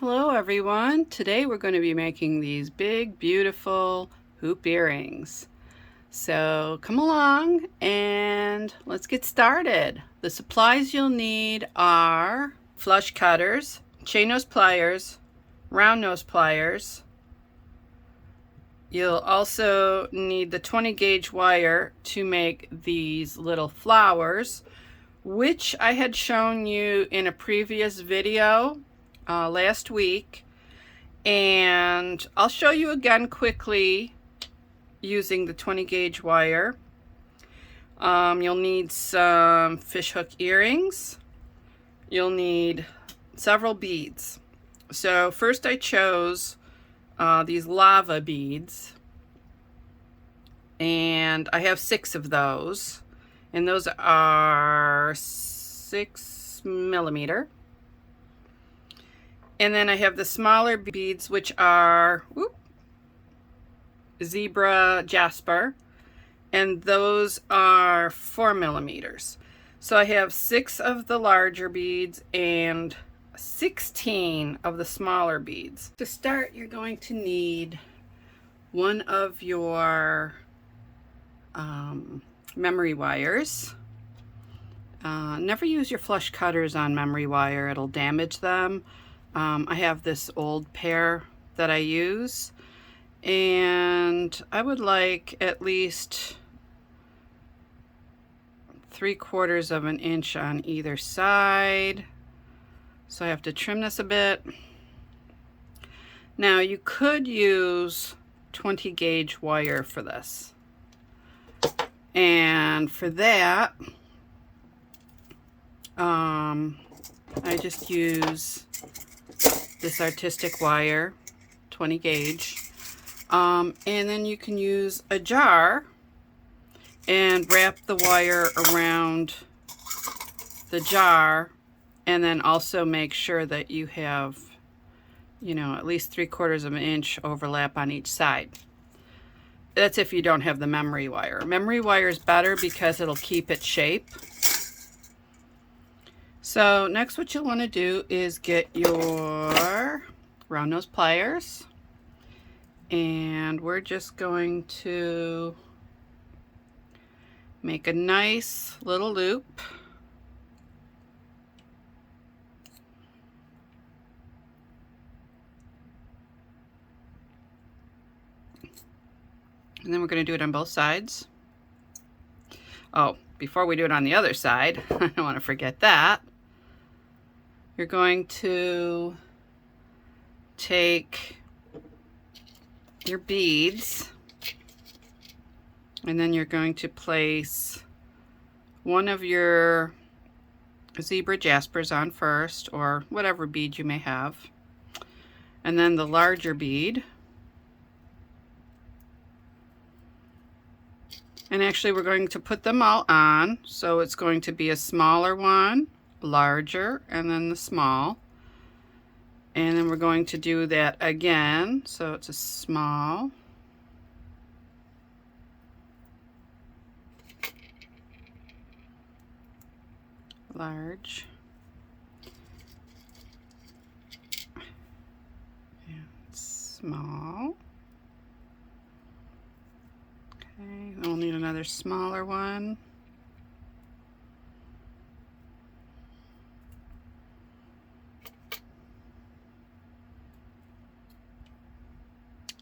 Hello everyone. Today we're going to be making these big beautiful hoop earrings. So come along and let's get started. The supplies you'll need are flush cutters, chain nose pliers, round nose pliers. You'll also need the 20 gauge wire to make these little flowers, which I had shown you in a previous video last week, and I'll show you again quickly using the 20 gauge wire. You'll need some fishhook earrings. You'll need several beads. So first I chose these lava beads, and I have 6 of those, and those are 6mm. And then I have the smaller beads, which are zebra jasper, and those are 4mm. So I have 6 of the larger beads and 16 of the smaller beads. To start, you're going to need one of your memory wires. Never use your flush cutters on memory wire, it'll damage them. I have this old pair that I use, and I would like at least 3/4 of an inch on either side. So I have to trim this a bit. Now you could use 20 gauge wire for this, and for that I just use this artistic wire, 20 gauge, and then you can use a jar and wrap the wire around the jar, and then also make sure that you have, you know, at least 3/4 of an inch overlap on each side. That's if you don't have the memory wire. Memory wire is better because it'll keep its shape. So next, what you'll want to do is get your round nose pliers, and we're just going to make a nice little loop. And then we're going to do it on both sides. Oh, before we do it on the other side, I don't want to forget that. You're going to take your beads, and then you're going to place one of your zebra jaspers on first, or whatever bead you may have, and then the larger bead. And actually we're going to put them all on, so it's going to be a smaller one, larger, and then the small. And then we're going to do that again, so it's a small, large, and small. Okay, we'll need another smaller one.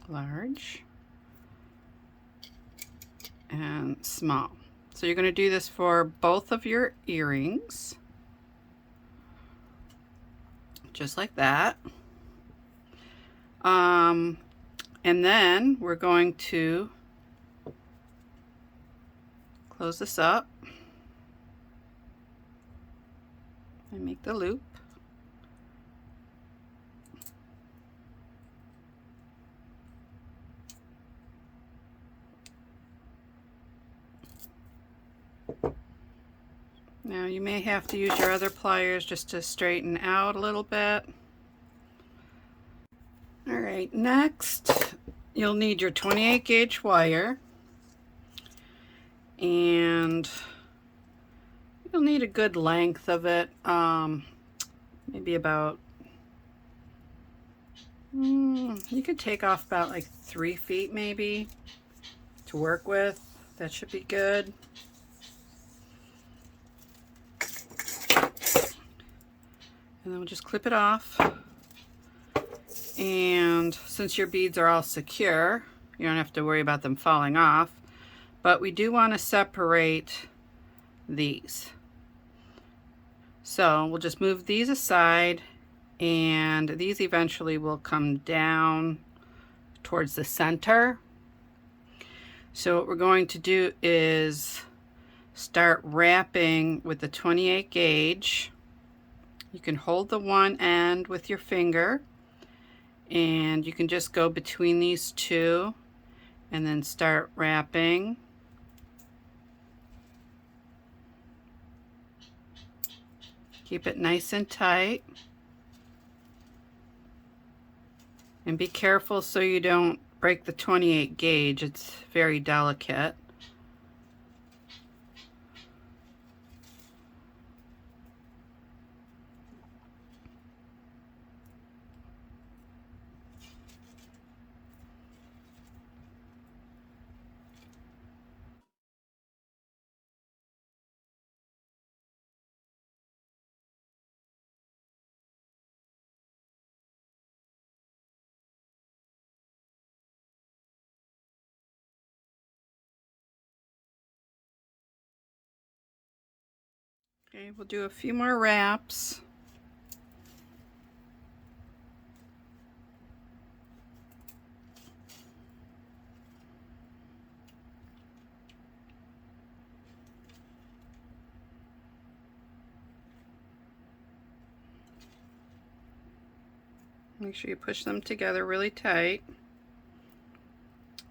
Large and small. So you're going to do this for both of your earrings, just like that. And then we're going to close this up and make the loop. Now you may have to use your other pliers just to straighten out a little bit. Alright, next you'll need your 28 gauge wire, and you'll need a good length of it, maybe about You could take off about like 3 feet maybe to work with. That should be good. And then we'll just clip it off. And since your beads are all secure, you don't have to worry about them falling off. But we do want to separate these. So we'll just move these aside, and these eventually will come down towards the center. So what we're going to do is start wrapping with the 28 gauge. You can hold the one end with your finger, and you can just go between these two and then start wrapping. Keep it nice and tight. And be careful so you don't break the 28 gauge. It's very delicate. Okay, we'll do a few more wraps. Make sure you push them together really tight.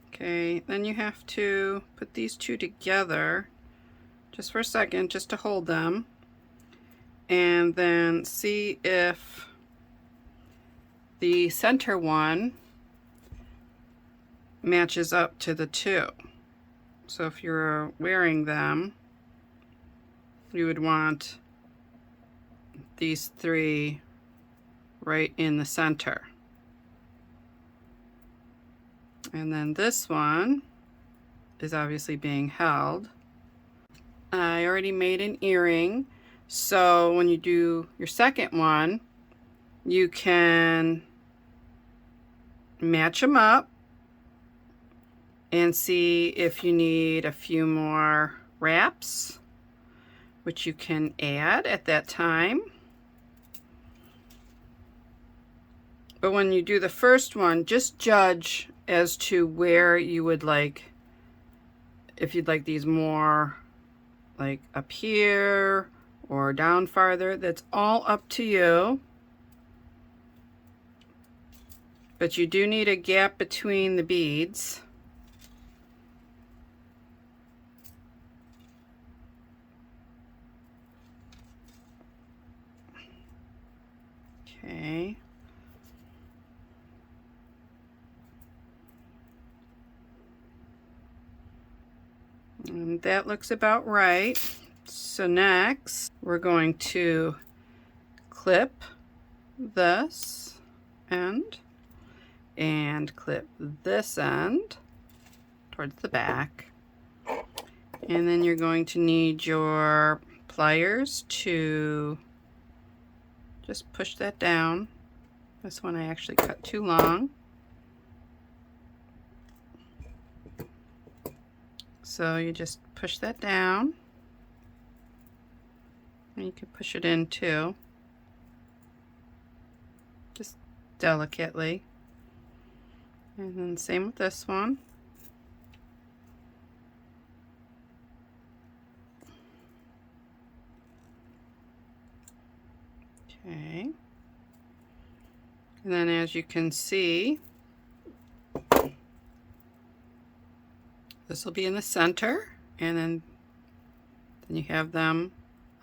Okay, then you have to put these two together just for a second, just to hold them, and then see if the center one matches up to the two. So if you're wearing them, you would want these three right in the center. And then this one is obviously being held. I already made an earring, so when you do your second one, you can match them up and see if you need a few more wraps, which you can add at that time. But when you do the first one, just judge as to where you would like, if you'd like these more like up here or down farther. That's all up to you. But you do need a gap between the beads. Okay. And that looks about right. So next, we're going to clip this end and clip this end towards the back. And then you're going to need your pliers to just push that down. This one I actually cut too long. So you just push that down, and you can push it in too, just delicately. And then same with this one. Okay. And then as you can see, this will be in the center, and then you have them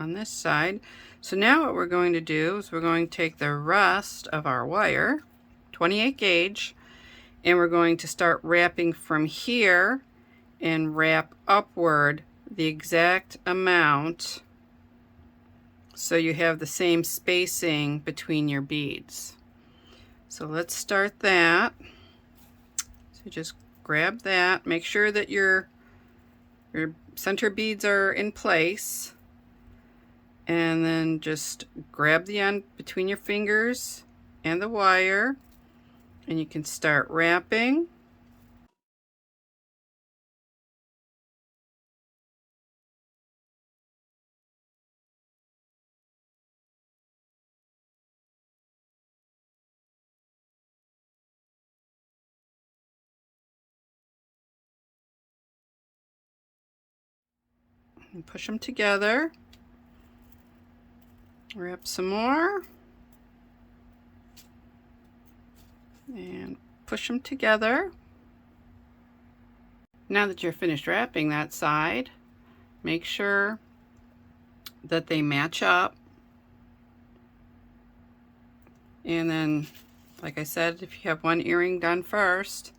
on this side. So now what we're going to do is we're going to take the rest of our wire, 28 gauge, and we're going to start wrapping from here and wrap upward the exact amount so you have the same spacing between your beads. So let's start that. So just grab that. Make sure that your center beads are in place. And then just grab the end between your fingers and the wire, and you can start wrapping. And push them together. Wrap some more. And push them together. Now that you're finished wrapping that side, make sure that they match up. And then, like I said, if you have one earring done first,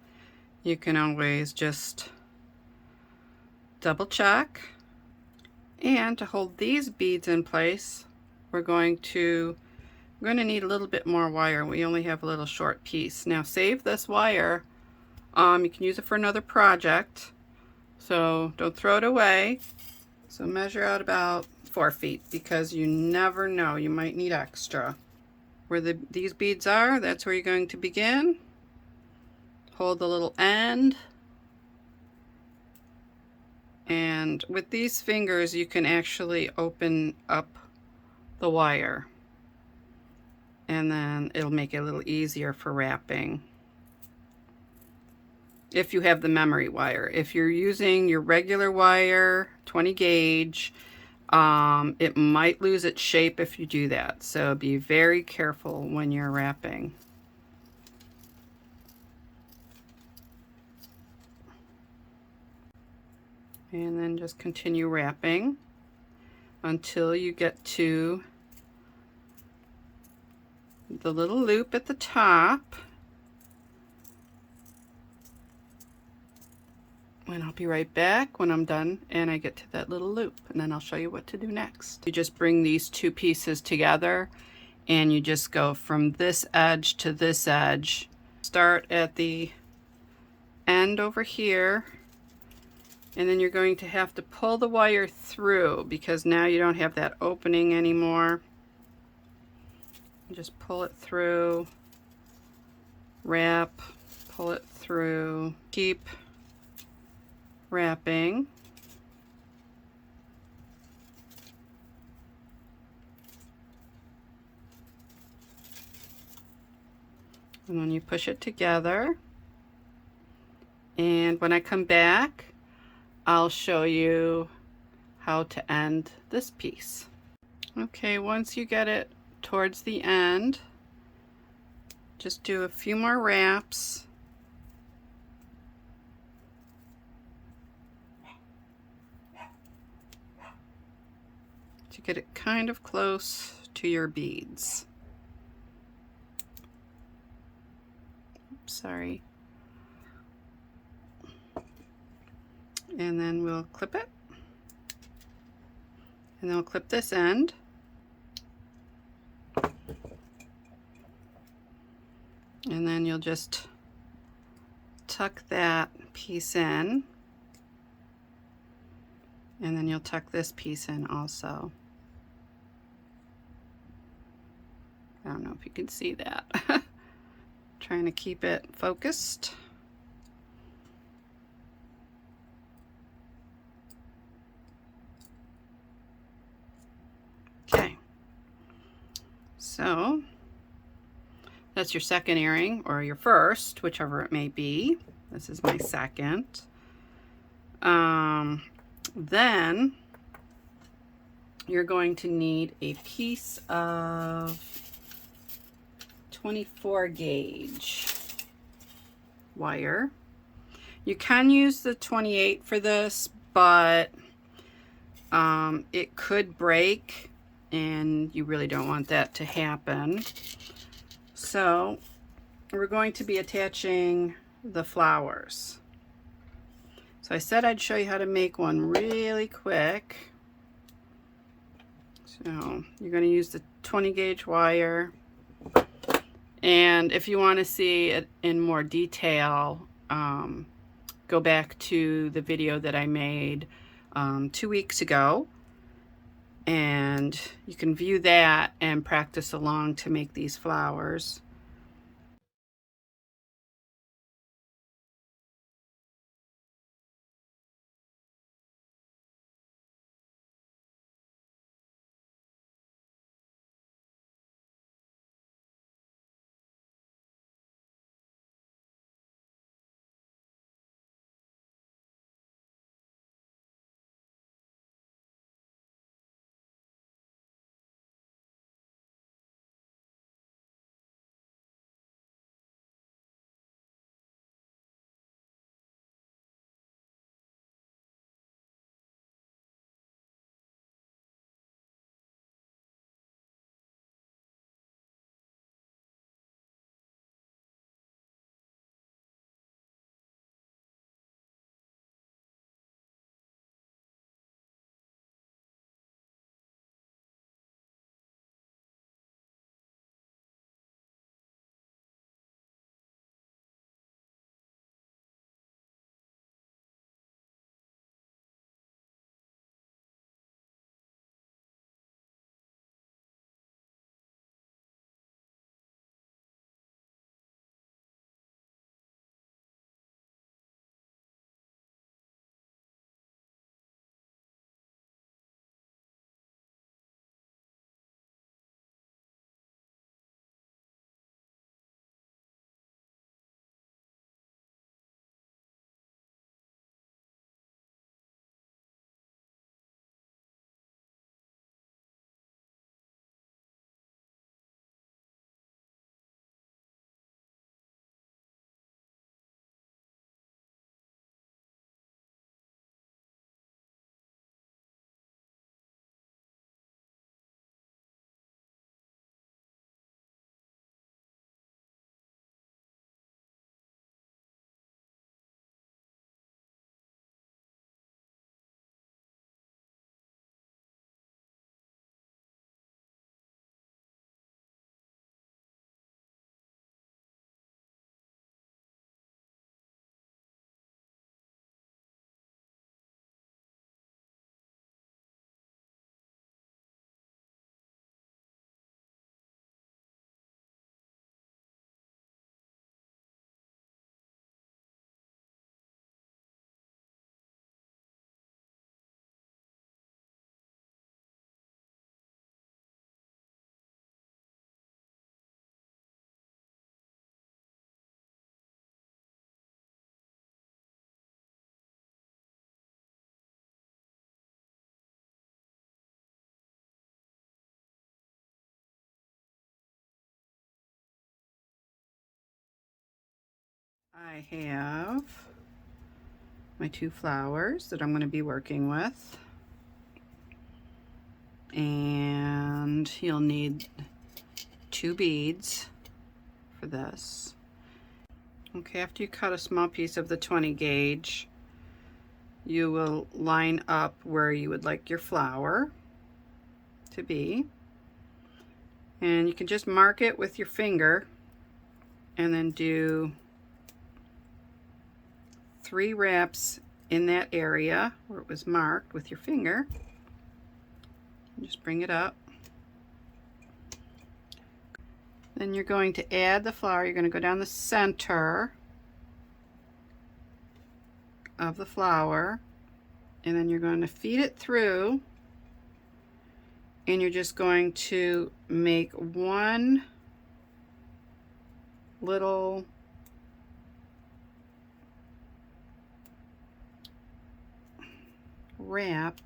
you can always just double check. And to hold these beads in place, we're going to need a little bit more wire. We only have a little short piece. Now save this wire. You can use it for another project, so don't throw it away. So measure out about 4 feet, because you never know, you might need extra. Where these beads are, that's where you're going to begin. Hold the little end, and with these fingers you can actually open up the wire, and then it'll make it a little easier for wrapping. If you have the memory wire. If you're using your regular wire, 20 gauge, it might lose its shape if you do that. So be very careful when you're wrapping. And then just continue wrapping until you get to the little loop at the top. And I'll be right back when I'm done and I get to that little loop, and then I'll show you what to do next. You just bring these two pieces together and you just go from this edge to this edge. Start at the end over here, and then you're going to have to pull the wire through because now you don't have that opening anymore. Just pull it through, wrap, pull it through, keep wrapping. And then you push it together. And when I come back, I'll show you how to end this piece. Okay, once you get it towards the end, just do a few more wraps. To get it kind of close to your beads. Oops, sorry. And then we'll clip it. And then we'll clip this end. And then you'll just tuck that piece in. And then you'll tuck this piece in also. I don't know if you can see that. Trying to keep it focused. Okay. So that's your second earring, or your first, whichever it may be. This is my second. Then you're going to need a piece of 24 gauge wire. You can use the 28 for this, but it could break and you really don't want that to happen. So we're going to be attaching the flowers. So I said I'd show you how to make one really quick. So you're going to use the 20 gauge wire, And if you want to see it in more detail, go back to the video that I made 2 weeks ago, and you can view that and practice along to make these flowers. I have my 2 flowers that I'm going to be working with, and you'll need 2 beads for this. Okay, after you cut a small piece of the 20 gauge, you will line up where you would like your flower to be, and you can just mark it with your finger and then do 3 wraps in that area where it was marked with your finger. Just bring it up. Then you're going to add the flower. You're going to go down the center of the flower, and then you're going to feed it through, and you're just going to make one little wrap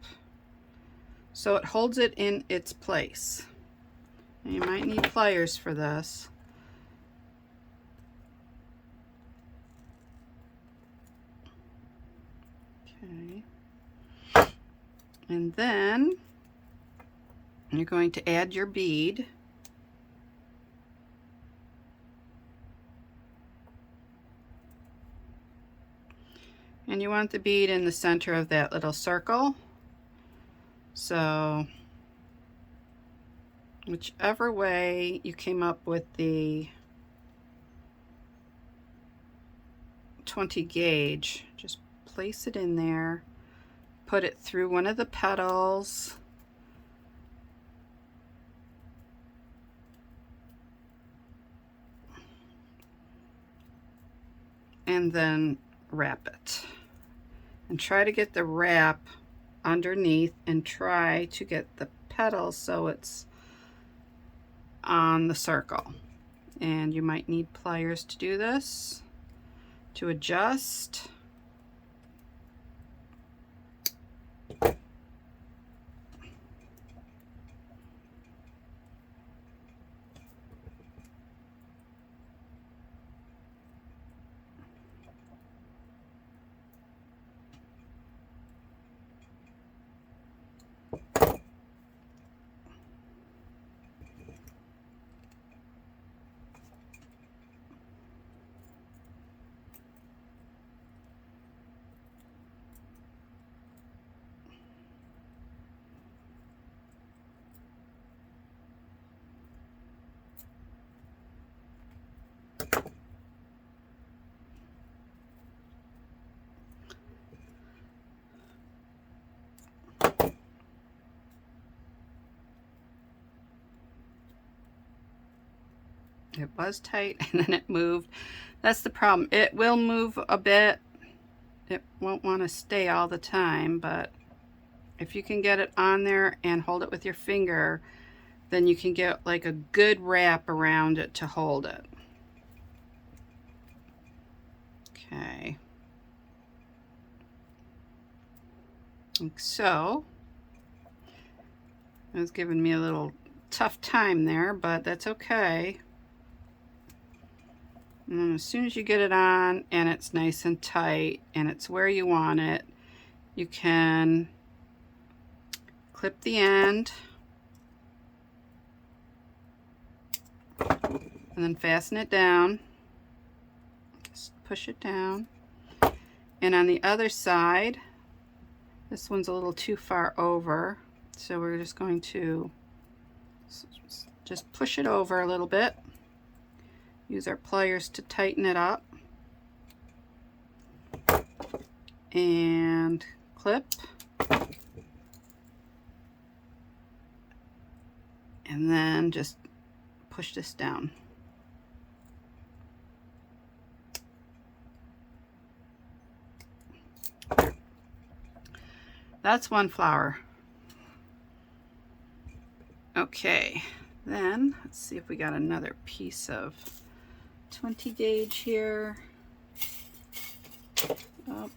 so it holds it in its place. And you might need pliers for this. Okay. And then you're going to add your bead. And you want the bead in the center of that little circle. So whichever way you came up with the 20 gauge. Just place it in there, put it through one of the petals, and then wrap it. And try to get the wrap underneath and try to get the petals so it's on the circle. And you might need pliers to do this, to adjust. It was tight and then it moved. That's the problem. It will move a bit. It won't want to stay all the time, but if you can get it on there and hold it with your finger, then you can get like a good wrap around it to hold it. Okay. Like so. It was giving me a little tough time there, but that's okay. And as soon as you get it on and it's nice and tight and it's where you want it, you can clip the end and then fasten it down. Just push it down. And on the other side, this one's a little too far over, so we're just going to just push it over a little bit. Use our pliers to tighten it up. And clip. And then just push this down. That's one flower. Okay, then let's see if we got another piece of 20 gauge here. Oh.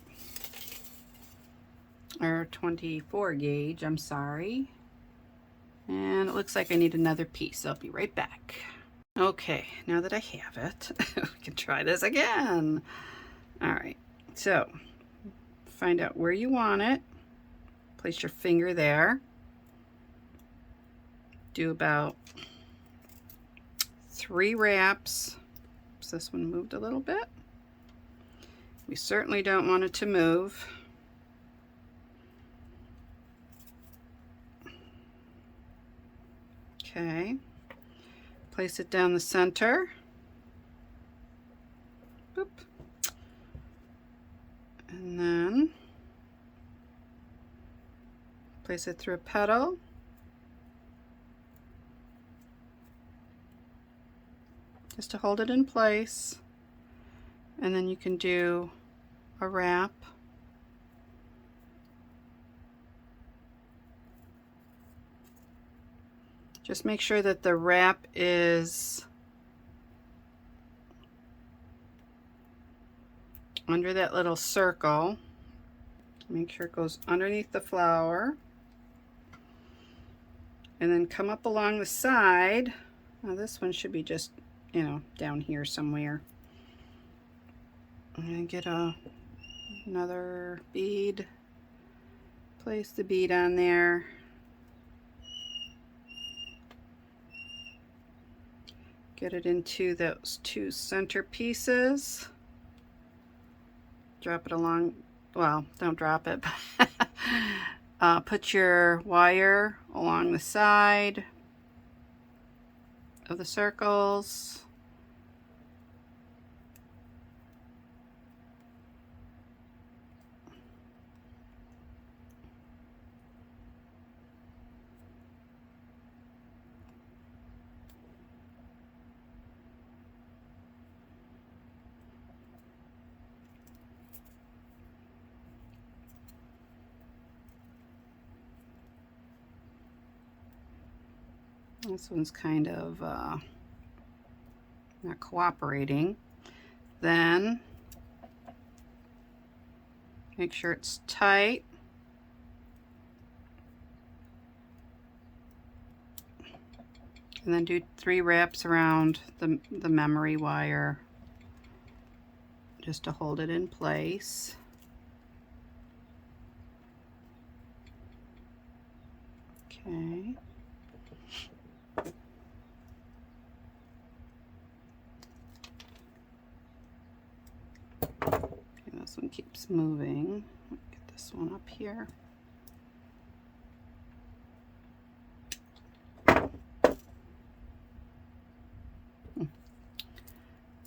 Or 24 gauge, I'm sorry. And it looks like I need another piece. I'll be right back. Okay, now that I have it, we can try this again. All right, so find out where you want it. Place your finger there. Do about 3 wraps. So this one moved a little bit. We certainly don't want it to move. Okay. Place it down the center. Boop. And then place it through a petal. Just to hold it in place. And then you can do a wrap. Just make sure that the wrap is under that little circle. Make sure it goes underneath the flower. And then come up along the side. Now this one should be just, you know, down here somewhere. I'm going to get another bead. Place the bead on there. Get it into those 2 center pieces. Drop it along, well, don't drop it. Put your wire along the side of the circles. This one's kind of not cooperating. Then make sure it's tight. And then do 3 wraps around the memory wire just to hold it in place. Okay. This one keeps moving. Get this one up here. And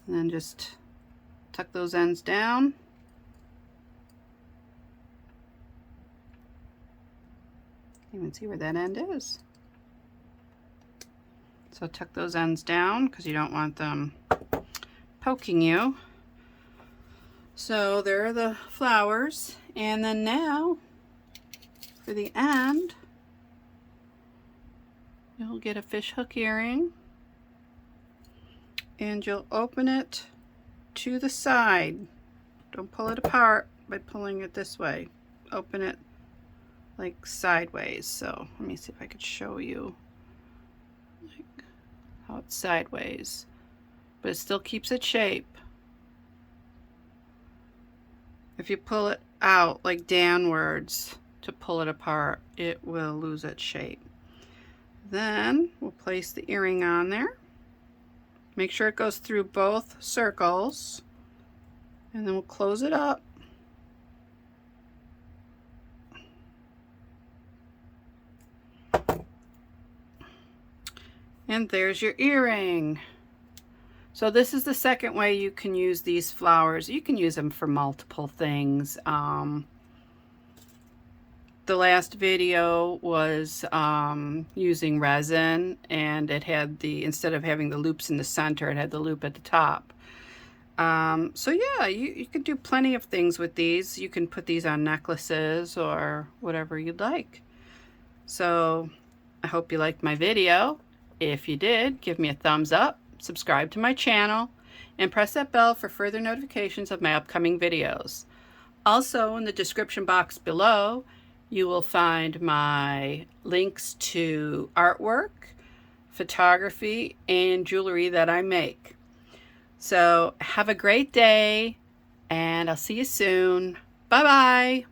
then just tuck those ends down. You can see where that end is. So tuck those ends down because you don't want them poking you. So there are the flowers, and then now for the end you'll get a fish hook earring, and you'll open it to the side. Don't pull it apart by pulling it this way. Open it like sideways. So let me see if I could show you like how it's sideways, but it still keeps its shape. If you pull it out like downwards to pull it apart, it will lose its shape. Then we'll place the earring on there. Make sure it goes through both circles, and then we'll close it up. And there's your earring. So this is the second way you can use these flowers. You can use them for multiple things. The last video was using resin, and it had the, instead of having the loops in the center, it had the loop at the top. So yeah, you can do plenty of things with these. You can put these on necklaces or whatever you'd like. So I hope you liked my video. If you did, give me a thumbs up, subscribe to my channel, and press that bell for further notifications of my upcoming videos. Also, in the description box below, you will find my links to artwork, photography, and jewelry that I make. So have a great day, and I'll see you soon. Bye-bye.